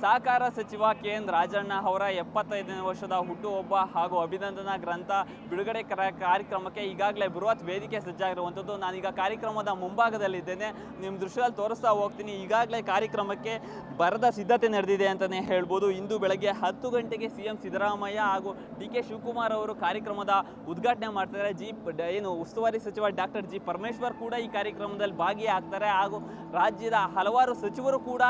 ಸಹಕಾರ ಸಚಿವ ಕೆ.ಎನ್. ರಾಜಣ್ಣ ಅವರ 75ನೇ ವರ್ಷದ ಹುಟ್ಟುಹಬ್ಬ ಹಾಗೂ ಅಭಿನಂದನಾ ಗ್ರಂಥ ಬಿಡುಗಡೆ ಕಾರ್ಯಕ್ರಮಕ್ಕೆ ಈಗಾಗಲೇ ಬೃಹತ್ ವೇದಿಕೆ ಸಜ್ಜಾಗಿರುವಂಥದ್ದು. ನಾನೀಗ ಕಾರ್ಯಕ್ರಮದ ಮುಂಭಾಗದಲ್ಲಿದ್ದೇನೆ, ನಿಮ್ಮ ದೃಶ್ಯದಲ್ಲಿ ತೋರಿಸ್ತಾ ಹೋಗ್ತೀನಿ. ಈಗಾಗಲೇ ಕಾರ್ಯಕ್ರಮಕ್ಕೆ ಬರದ ಸಿದ್ಧತೆ ನಡೆದಿದೆ ಅಂತಲೇ ಹೇಳ್ಬೋದು. ಇಂದು ಬೆಳಗ್ಗೆ 10 ಗಂಟೆಗೆ CM ಸಿದ್ದರಾಮಯ್ಯ ಹಾಗೂ DK ಶಿವಕುಮಾರ್ ಅವರು ಕಾರ್ಯಕ್ರಮದ ಉದ್ಘಾಟನೆ ಮಾಡ್ತಾರೆ. ಉಸ್ತುವಾರಿ ಸಚಿವ ಡಾಕ್ಟರ್ ಜಿ ಪರಮೇಶ್ವರ್ ಕೂಡ ಈ ಕಾರ್ಯಕ್ರಮದಲ್ಲಿ ಭಾಗಿಯಾಗ್ತಾರೆ ಹಾಗೂ ರಾಜ್ಯದ ಹಲವಾರು ಸಚಿವರು ಕೂಡ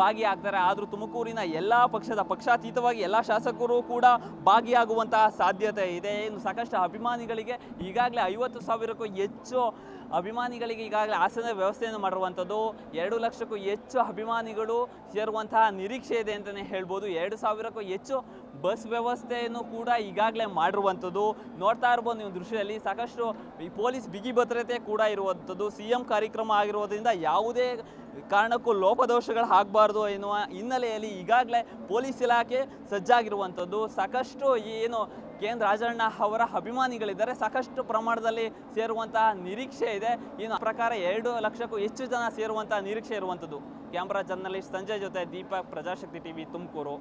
ಭಾಗಿಯಾಗ್ತಾರೆ. ಆದರೂ ತುಮಕೂರಿನ ಎಲ್ಲ ಪಕ್ಷಾತೀತವಾಗಿ ಎಲ್ಲ ಶಾಸಕರು ಕೂಡ ಭಾಗಿಯಾಗುವಂತಹ ಸಾಧ್ಯತೆ ಇದೆ. ಸಾಕಷ್ಟು ಅಭಿಮಾನಿಗಳಿಗೆ ಈಗಾಗಲೇ 50,000ಕ್ಕೂ ಹೆಚ್ಚು ಅಭಿಮಾನಿಗಳಿಗೆ ಈಗಾಗಲೇ ಆಸನದ ವ್ಯವಸ್ಥೆಯನ್ನು ಮಾಡಿರುವಂಥದ್ದು. 2 ಲಕ್ಷಕ್ಕೂ ಹೆಚ್ಚು ಅಭಿಮಾನಿಗಳು ಸೇರುವಂತಹ ನಿರೀಕ್ಷೆ ಇದೆ ಅಂತಲೇ ಹೇಳ್ಬೋದು. 2,000ಕ್ಕೂ ಹೆಚ್ಚು ಬಸ್ ವ್ಯವಸ್ಥೆಯನ್ನು ಕೂಡ ಈಗಾಗಲೇ ಮಾಡಿರುವಂಥದ್ದು. ನೋಡ್ತಾ ಇರ್ಬೋದು ನೀವು ದೃಶ್ಯದಲ್ಲಿ, ಸಾಕಷ್ಟು ಈ ಪೊಲೀಸ್ ಬಿಗಿ ಭದ್ರತೆ ಕೂಡ ಇರುವಂಥದ್ದು. CM ಕಾರ್ಯಕ್ರಮ ಆಗಿರೋದ್ರಿಂದ ಯಾವುದೇ ಕಾರಣಕ್ಕೂ ಲೋಪದೋಷಗಳು ಆಗಬಾರ್ದು ಎನ್ನುವ ಹಿನ್ನೆಲೆಯಲ್ಲಿ ಈಗಾಗಲೇ ಪೊಲೀಸ್ ಇಲಾಖೆ ಸಜ್ಜಾಗಿರುವಂಥದ್ದು. ಸಾಕಷ್ಟು ಕೆ.ಎನ್. ರಾಜಣ್ಣ ಅವರ ಅಭಿಮಾನಿಗಳಿದ್ದಾರೆ, ಸಾಕಷ್ಟು ಪ್ರಮಾಣದಲ್ಲಿ ಸೇರುವಂತಹ ನಿರೀಕ್ಷೆ ಇದೆ. ಪ್ರಕಾರ 2 ಲಕ್ಷಕ್ಕೂ ಹೆಚ್ಚು ಜನ ಸೇರುವಂತಹ ನಿರೀಕ್ಷೆ ಇರುವಂಥದ್ದು. ಕ್ಯಾಮ್ರಾ ಜರ್ನಲಿಸ್ಟ್ ಸಂಜಯ್ ಜೊತೆ ದೀಪಕ್, ಪ್ರಜಾಶಕ್ತಿ TV, ತುಮಕೂರು.